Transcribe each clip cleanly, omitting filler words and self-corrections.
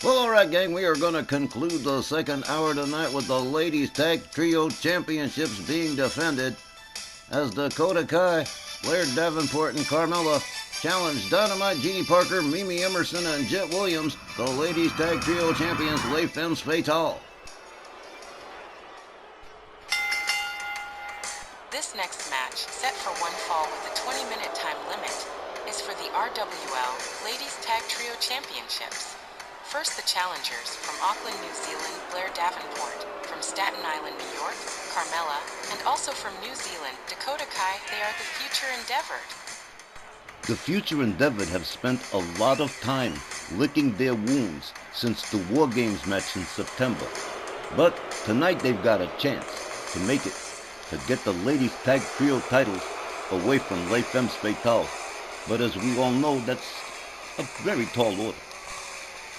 Well, alright, gang, we are going to conclude the second hour tonight with the Ladies Tag Trio Championships being defended as Dakota Kai, Blair Davenport, and Carmella challenge Dynamite, Jeannie Parker, Mimi Emerson, and Jet Williams, the Ladies Tag Trio Champions, Les Femmes Fatale. This next match, set for one fall with a 20-minute time limit, is for the RWL Ladies Tag Trio Championships. First, the challengers from Auckland, New Zealand, Blair Davenport, from Staten Island, New York, Carmella, and also from New Zealand, Dakota Kai. They are the Future Endeavored. The Future Endeavored have spent a lot of time licking their wounds since the War Games match in September. But tonight they've got a chance to make it, to get the Ladies Tag Trio titles away from Les Femmes Fatale. But as we all know, that's a very tall order.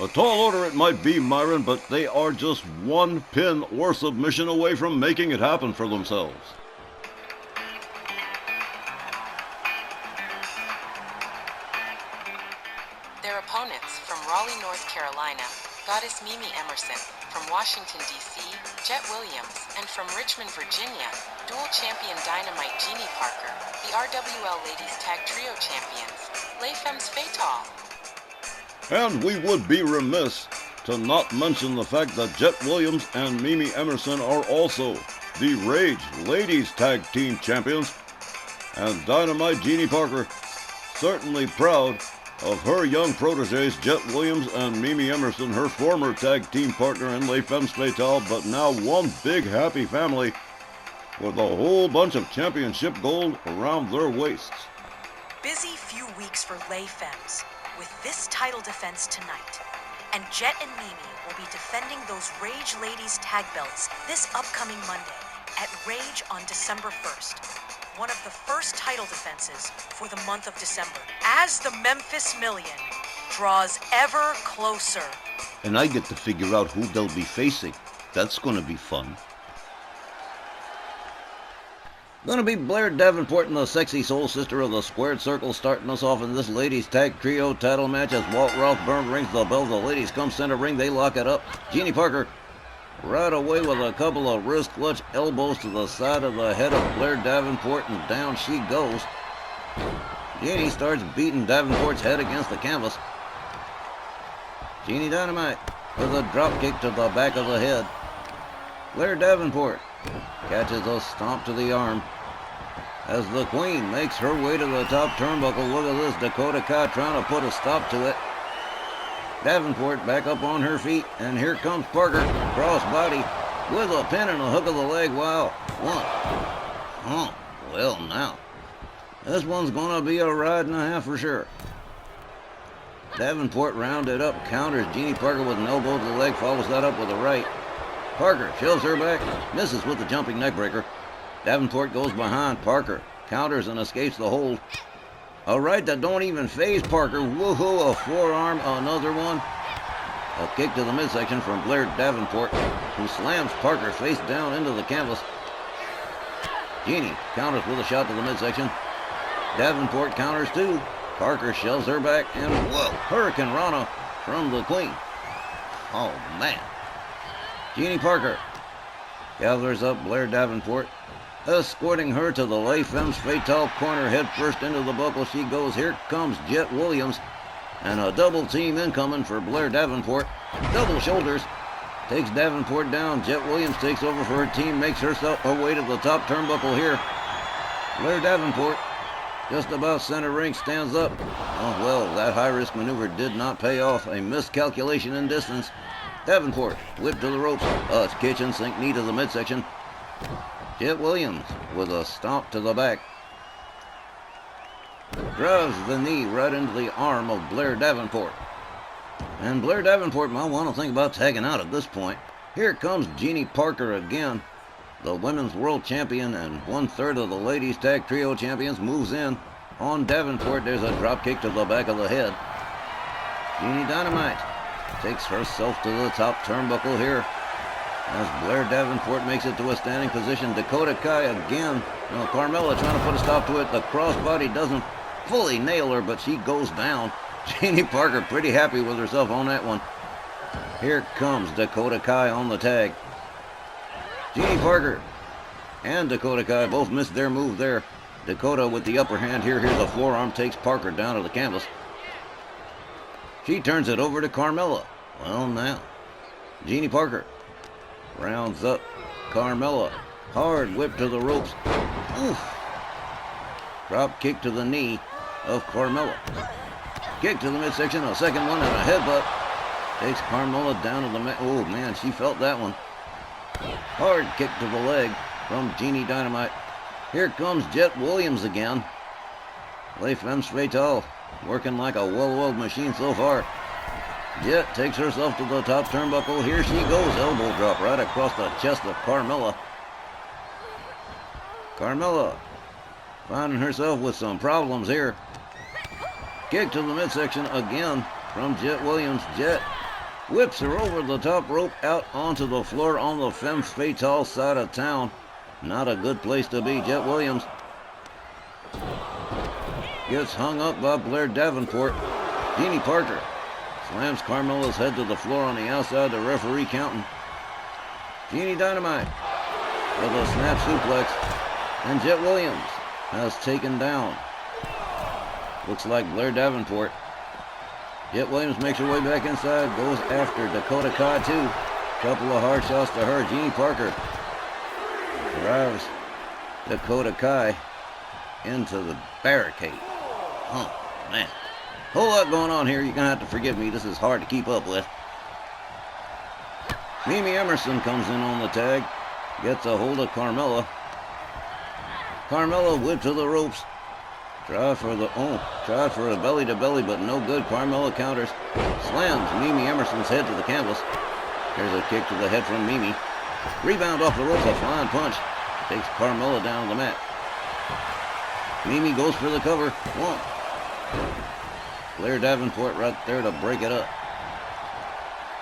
A tall order it might be, Myron, but they are just one pin or submission away from making it happen for themselves. Their opponents from Raleigh, North Carolina, Goddess Mimi Emerson, from Washington, D.C., Jet Williams, and from Richmond, Virginia, dual champion Dynamite Jeannie Parker, the RWL Ladies Tag Trio Champions, Les Femmes Fatale. And we would be remiss to not mention the fact that Jet Williams and Mimi Emerson are also the Rage Ladies Tag Team Champions. And Dynamite Jeannie Parker, certainly proud of her young proteges, Jet Williams and Mimi Emerson, her former tag team partner in Les Femmes Fatale, but now one big happy family with a whole bunch of championship gold around their waists. Busy few weeks for Les Femmes with this title defense tonight. And Jet and Mimi will be defending those Rage Ladies tag belts this upcoming Monday at Rage on December 1st. One of the first title defenses for the month of December, as the Memphis Million draws ever closer. And I get to figure out who they'll be facing. That's going to be fun. Going to be Blair Davenport and the sexy soul sister of the Squared Circle starting us off in this ladies tag trio title match as Walt Rothburn rings the bell. The ladies come center ring. They lock it up. Jeannie Parker right away with a couple of wrist clutch elbows to the side of the head of Blair Davenport, and down she goes. Jeannie starts beating Davenport's head against the canvas. Jeannie Dynamite with a drop kick to the back of the head. Blair Davenport catches a stomp to the arm as the Queen makes her way to the top turnbuckle. Look at this, Dakota Kai trying to put a stop to it. Davenport back up on her feet, and here comes Parker, crossbody, with a pin and a hook of the leg. Wow, one. Oh, well now. This one's gonna be a ride and a half for sure. Davenport rounded up, counters Jeannie Parker with an elbow to the leg, follows that up with a right. Parker shoves her back, misses with the jumping neckbreaker. Davenport goes behind Parker, counters and escapes the hold. A right that don't even phase Parker. Woohoo, a forearm, another one. A kick to the midsection from Blair Davenport, who slams Parker face down into the canvas. Jeannie counters with a shot to the midsection. Davenport counters too. Parker shoves her back, and whoa, Hurricane Rana from the Queen. Oh man. Jeannie Parker gathers up Blair Davenport, escorting her to the Les Femmes Fatale corner. Head first into the buckle she goes. Here comes Jet Williams, and a double team incoming for Blair Davenport. Double shoulders, takes Davenport down. Jet Williams takes over for her team, makes herself her way to the top turnbuckle here. Blair Davenport, just about center ring, stands up. Oh well, that high-risk maneuver did not pay off. A miscalculation in distance. Davenport whipped to the ropes. A kitchen sink knee to the midsection. Jet Williams with a stomp to the back. Drives the knee right into the arm of Blair Davenport. And Blair Davenport might want to think about tagging out at this point. Here comes Jeannie Parker again. The women's world champion and 1/3 of the ladies tag trio champions moves in. On Davenport, there's a drop kick to the back of the head. Jeannie Dynamite takes herself to the top turnbuckle here as Blair Davenport makes it to a standing position. Dakota Kai again. Carmella trying to put a stop to it. The crossbody doesn't fully nail her, but she goes down. Jeannie Parker pretty happy with herself on that one. Here comes Dakota Kai on the tag. Jeannie Parker and Dakota Kai both missed their move there. Dakota with the upper hand here. Here's a forearm, takes Parker down to the canvas. She turns it over to Carmella. Well, now, Jeannie Parker rounds up Carmella. Hard whip to the ropes. Oof. Drop kick to the knee of Carmella. Kick to the midsection, a second one, and a headbutt. Takes Carmella down to the mat. Oh, man, she felt that one. Hard kick to the leg from Jeannie Dynamite. Here comes Jet Williams again. Les Femmes Fatale, working like a well-oiled machine so far. Jet takes herself to the top turnbuckle. Here she goes. Elbow drop right across the chest of Carmella. Carmella finding herself with some problems here. Kick to the midsection again from Jet Williams. Jet whips her over the top rope out onto the floor on the Femmes Fatale side of town. Not a good place to be. Jet Williams gets hung up by Blair Davenport. Jeannie Parker slams Carmella's head to the floor on the outside, the referee counting. Jeannie Dynamite with a snap suplex. And Jet Williams has taken down. Looks like Blair Davenport. Jet Williams makes her way back inside, goes after Dakota Kai too. Couple of hard shots to her. Jeannie Parker drives Dakota Kai into the barricade. Oh, man. Whole lot going on here. You're going to have to forgive me. This is hard to keep up with. Mimi Emerson comes in on the tag. Gets a hold of Carmella. Carmella whipped to the ropes. Tried for a belly-to-belly, but no good. Carmella counters. Slams Mimi Emerson's head to the canvas. Here's a kick to the head from Mimi. Rebound off the ropes, a flying punch. Takes Carmella down to the mat. Mimi goes for the cover. One. Blair Davenport right there to break it up.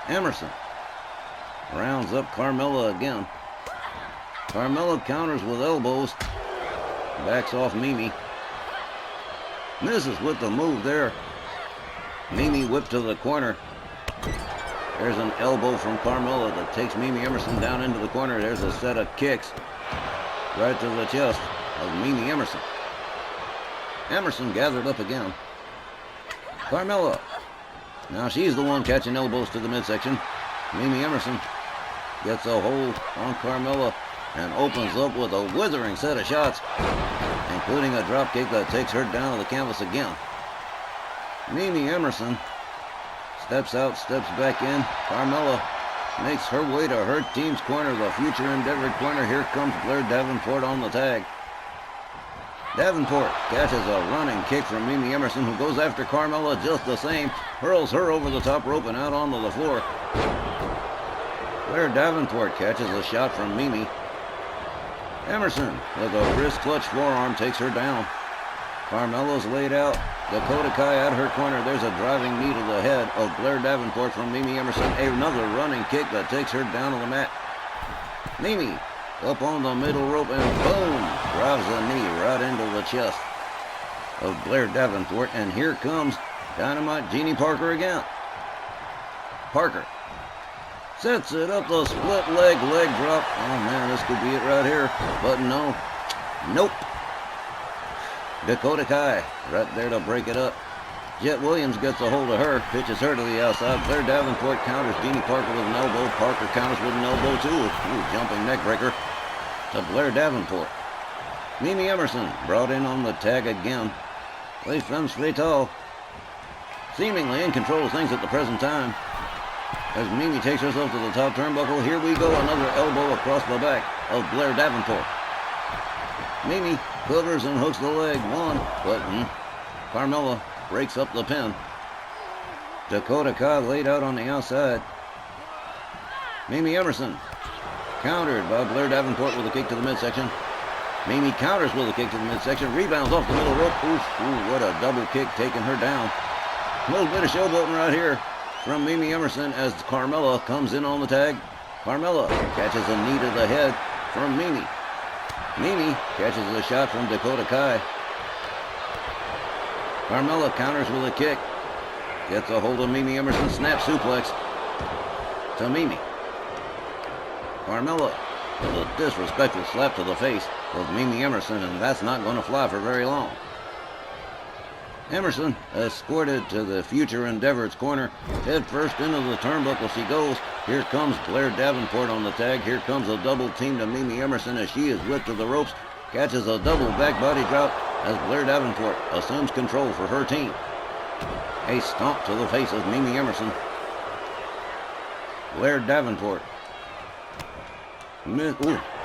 Emerson rounds up Carmella again. Carmella counters with elbows. Backs off Mimi. Misses with the move there. Mimi whipped to the corner. There's an elbow from Carmella that takes Mimi Emerson down into the corner. There's a set of kicks right to the chest of Mimi Emerson. Emerson gathered up again. Carmella. Now she's the one catching elbows to the midsection. Mimi Emerson gets a hold on Carmella and opens up with a withering set of shots, including a drop kick that takes her down to the canvas again. Mimi Emerson steps out, steps back in. Carmella makes her way to her team's corner, the Future Endeavor corner. Here comes Blair Davenport on the tag. Davenport catches a running kick from Mimi Emerson, who goes after Carmella just the same, hurls her over the top rope and out onto the floor. Blair Davenport catches a shot from Mimi. Emerson with a wrist clutch forearm takes her down. Carmella's laid out. Dakota Kai at her corner. There's a driving knee to the head of Blair Davenport from Mimi Emerson. Another running kick that takes her down to the mat. Mimi up on the middle rope and boom! Drives a knee right into the chest of Blair Davenport. And here comes Dynamite Jeannie Parker again. Parker sets it up, the split leg drop. Oh man, this could be it right here. But no. Nope. Dakota Kai right there to break it up. Jet Williams gets a hold of her, pitches her to the outside. Blair Davenport counters Jeannie Parker with an elbow. Parker counters with an elbow too. Ooh, jumping neck breaker to Blair Davenport. Mimi Emerson brought in on the tag again. Les Femmes Fatale seemingly in control of things at the present time. As Mimi takes herself to the top turnbuckle, here we go, another elbow across the back of Blair Davenport. Mimi covers and hooks the leg, one, but Carmella breaks up the pin. Dakota Kai laid out on the outside. Mimi Emerson countered by Blair Davenport with a kick to the midsection. Mimi counters with a kick to the midsection, rebounds off the middle rope. Ooh, what a double kick taking her down. A little bit of showboating right here from Mimi Emerson as Carmella comes in on the tag. Carmella catches a knee to the head from Mimi. Mimi catches a shot from Dakota Kai. Carmella counters with a kick. Gets a hold of Mimi Emerson, snap suplex. to Mimi. Carmella with a disrespectful slap to the face of Mimi Emerson, and that's not going to fly for very long. Emerson escorted to the Future Endeavor's corner. Head first into the turnbuckle she goes. Here comes Blair Davenport on the tag. Here comes a double team to Mimi Emerson as she is whipped to the ropes. Catches a double back body drop as Blair Davenport assumes control for her team. A stomp to the face of Mimi Emerson. Blair Davenport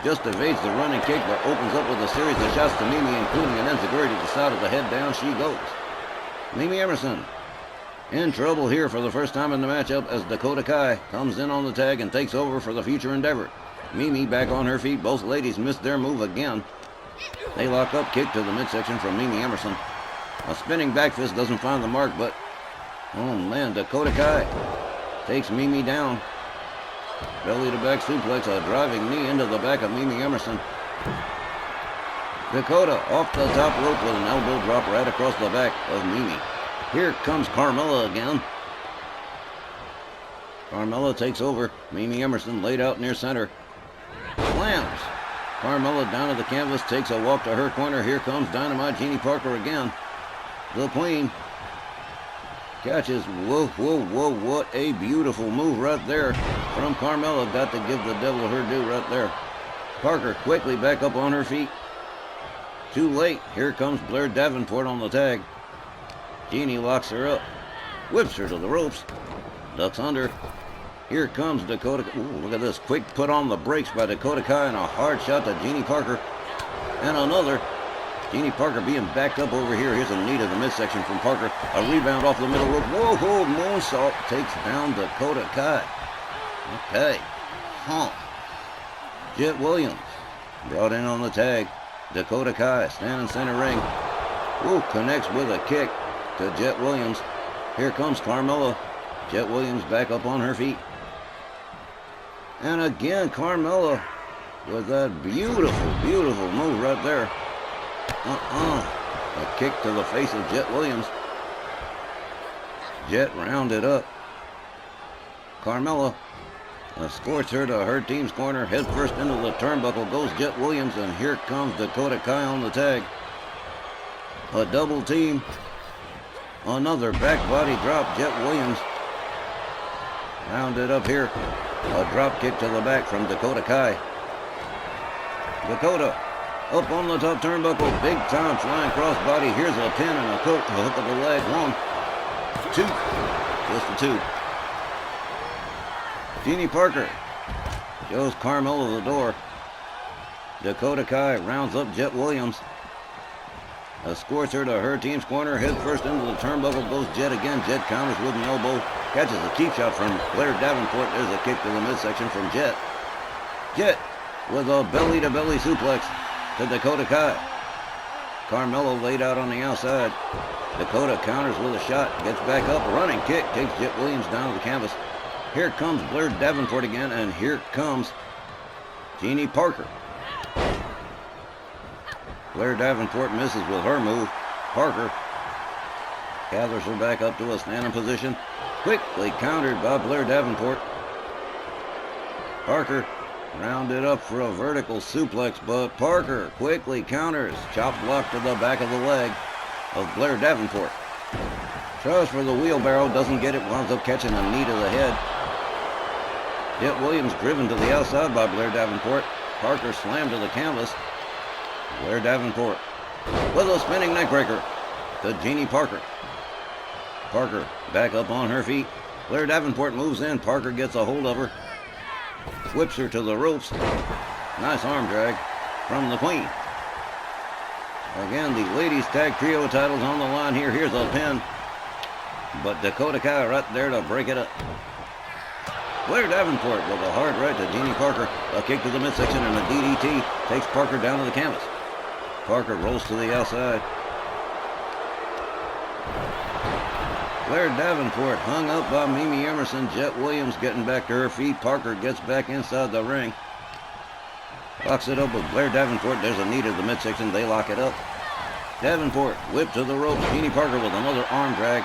just evades the running kick, but opens up with a series of shots to Mimi, including an enziguri to the side of the head. Down she goes. Mimi Emerson in trouble here for the first time in the matchup as Dakota Kai comes in on the tag and takes over for the Future Endeavor. Mimi back on her feet. Both ladies missed their move again. They lock up, kick to the midsection from Mimi Emerson. A spinning back fist doesn't find the mark, but oh man, Dakota Kai takes Mimi down. Belly to back suplex, a driving knee into the back of Mimi Emerson. Dakota off the top rope with an elbow drop right across the back of Mimi. Here comes Carmella again. Carmella takes over. Mimi Emerson laid out near center. Slams. Carmella down to the canvas, takes a walk to her corner. Here comes Dynamite Jeannie Parker again. The Queen catches. Whoa, whoa, whoa, what a beautiful move right there from Carmella. Got to give the devil her due right there. Parker quickly back up on her feet. Too late. Here comes Blair Davenport on the tag. Jeannie locks her up. Whips her to the ropes. Ducks under. Here comes Dakota. Ooh, look at this. Quick put on the brakes by Dakota Kai and a hard shot to Jeannie Parker. And another. Jeannie Parker being backed up over here. Here's a knee to the midsection from Parker. A rebound off the middle rope. Whoa, whoa, moonsault takes down Dakota Kai. Okay. Jet Williams brought in on the tag. Dakota Kai standing center ring. Ooh, connects with a kick to Jet Williams. Here comes Carmella. Jet Williams back up on her feet. And again, Carmella with that beautiful, beautiful move right there. A kick to the face of Jet Williams. Jet rounded up. Carmella escorts her to her team's corner. Head first into the turnbuckle goes Jet Williams, and here comes Dakota Kai on the tag. A double team. Another back body drop. Jet Williams rounded up here. A drop kick to the back from Dakota Kai. Dakota up on the top turnbuckle. Big time flying crossbody. Here's a pin and a hook of the leg. 1, 2. Just the 2. Jeannie Parker shows Carmella the door. Dakota Kai rounds up Jet Williams. Escorts her to her team's corner. Head first into the turnbuckle goes Jet again. Jet counters with an elbow. Catches a cheap shot from Blair Davenport. There's a kick to the midsection from Jet. Jet with a belly-to-belly suplex to Dakota Kai. Carmella laid out on the outside. Dakota counters with a shot. Gets back up. A running kick. Takes Jet Williams down to the canvas. Here comes Blair Davenport again, and here comes Jeannie Parker. Blair Davenport misses with her move. Parker gathers her back up to a standing position. Quickly countered by Blair Davenport. Parker rounded up for a vertical suplex, but Parker quickly counters. Chop block to the back of the leg of Blair Davenport. Tries for the wheelbarrow, doesn't get it, winds up catching a knee to the head. Jet Williams driven to the outside by Blair Davenport. Parker slammed to the canvas. Blair Davenport with a spinning neckbreaker to Jeannie Parker. Parker back up on her feet. Blair Davenport moves in. Parker gets a hold of her. Whips her to the ropes. Nice arm drag from the Queen. Again, the ladies tag trio titles on the line here. Here's a pin. But Dakota Kai right there to break it up. Blair Davenport with a hard right to Jeannie Parker. A kick to the midsection and a DDT takes Parker down to the canvas. Parker rolls to the outside. Blair Davenport hung up by Mimi Emerson. Jet Williams getting back to her feet. Parker gets back inside the ring. Locks it up with Blair Davenport. There's a knee to the midsection. They lock it up. Davenport whipped to the ropes. Jeannie Parker with another arm drag.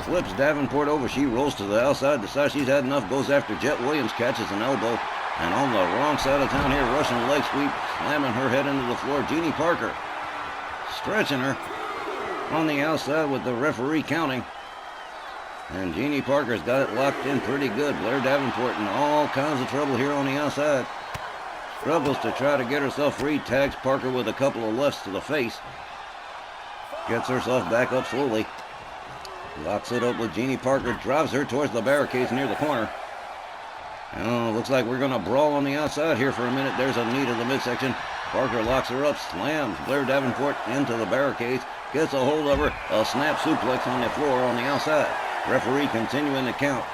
Flips Davenport over. She rolls to the outside. Decides she's had enough. Goes after Jet Williams. Catches an elbow. And on the wrong side of town here, Russian leg sweep. Slamming her head into the floor. Jeannie Parker stretching her on the outside with the referee counting. And Jeannie Parker's got it locked in pretty good. Blair Davenport in all kinds of trouble here on the outside. Struggles to try to get herself free. Tags Parker with a couple of lefts to the face. Gets herself back up slowly. Locks it up with Jeannie Parker. Drives her towards the barricades near the corner. Oh, looks like we're going to brawl on the outside here for a minute. There's a knee to the midsection. Parker locks her up. Slams Blair Davenport into the barricades. Gets a hold of her. A snap suplex on the floor on the outside. Referee continuing the count.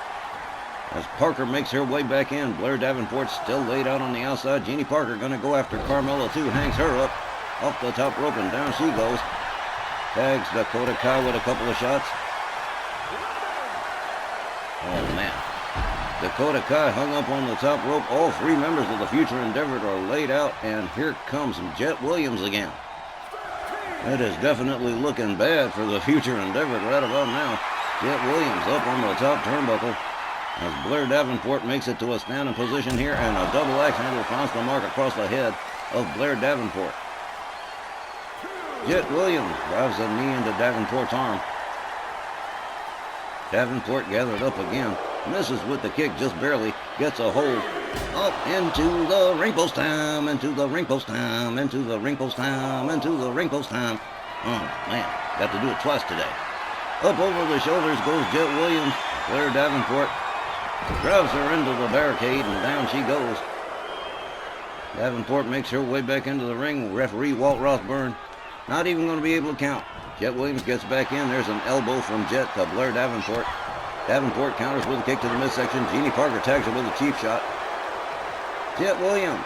As Parker makes her way back in, Blair Davenport still laid out on the outside. Jeannie Parker going to go after Carmella too. Hangs her up off the top rope and down she goes. Tags Dakota Kai with a couple of shots. Oh man. Dakota Kai hung up on the top rope. All three members of the Future Endeavor are laid out, and here comes Jet Williams again. It is definitely looking bad for the Future Endeavor right about now. Jet Williams up on the top turnbuckle as Blair Davenport makes it to a standing position here, and a double axe handle finds the mark across the head of Blair Davenport. Jet Williams drives a knee into Davenport's arm. Davenport gathered up again. Misses with the kick just barely. Gets a hold. Up into the ring post time. Into the ring post time. Into the ring post time. Into the ring post time. Oh, man. Got to do it twice today. Up over the shoulders goes Jet Williams. Blair Davenport drives her into the barricade, and down she goes. Davenport makes her way back into the ring. Referee Walt Rothburn not even going to be able to count. Jet Williams gets back in. There's an elbow from Jet to Blair Davenport. Davenport counters with a kick to the midsection. Jeannie Parker tags her with a cheap shot. Jet Williams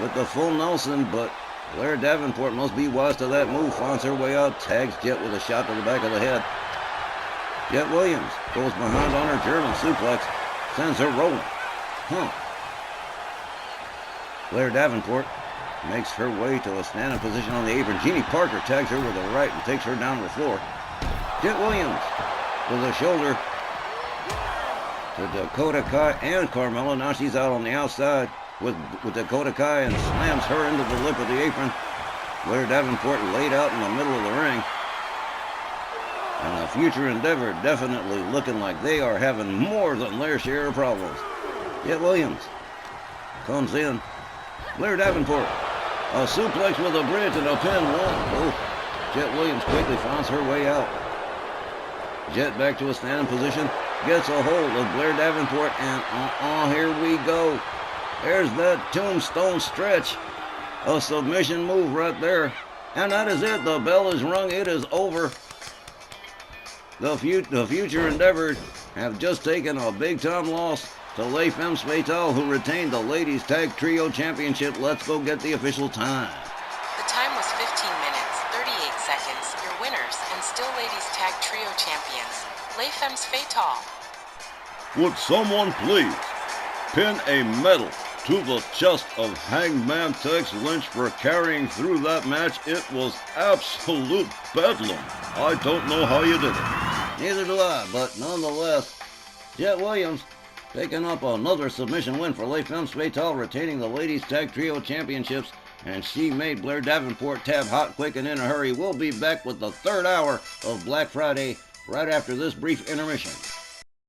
with the full Nelson, but Blair Davenport must be wise to that move. Finds her way out. Tags Jet with a shot to the back of the head. Jet Williams goes behind on her German suplex. Sends her rolling. Blair Davenport makes her way to a standing position on the apron. Jeannie Parker tags her with a right and takes her down to the floor. Jet Williams with a shoulder to Dakota Kai and Carmella. Now she's out on the outside with Dakota Kai and slams her into the lip of the apron. Blair Davenport laid out in the middle of the ring. And the Future Endeavor definitely looking like they are having more than their share of problems. Jet Williams comes in. Blair Davenport, a suplex with a bridge and a pin. Jet Williams quickly finds her way out. Jet back to a standing position. Gets a hold of Blair Davenport, and here we go. There's that tombstone stretch. A submission move right there. And that is it. The bell is rung. It is over. The Future Endeavor have just taken a big-time loss to Les Femmes Fatale, who retained the Ladies Tag Trio Championship. Let's go get the official time. The time was 15 minutes, 38 seconds. Your winners and still Ladies Tag Trio Champions, Les Femmes Fatale. Would someone please pin a medal to the chest of Hangman Tex Lynch for carrying through that match? It was absolute bedlam. I don't know how you did it. Neither do I, but nonetheless, Jet Williams taking up another submission win for Les Femmes Fatale, retaining the Ladies Tag Trio Championships, and she made Blair Davenport tab hot, quick, and in a hurry. We'll be back with the third hour of Black Friday right after this brief intermission.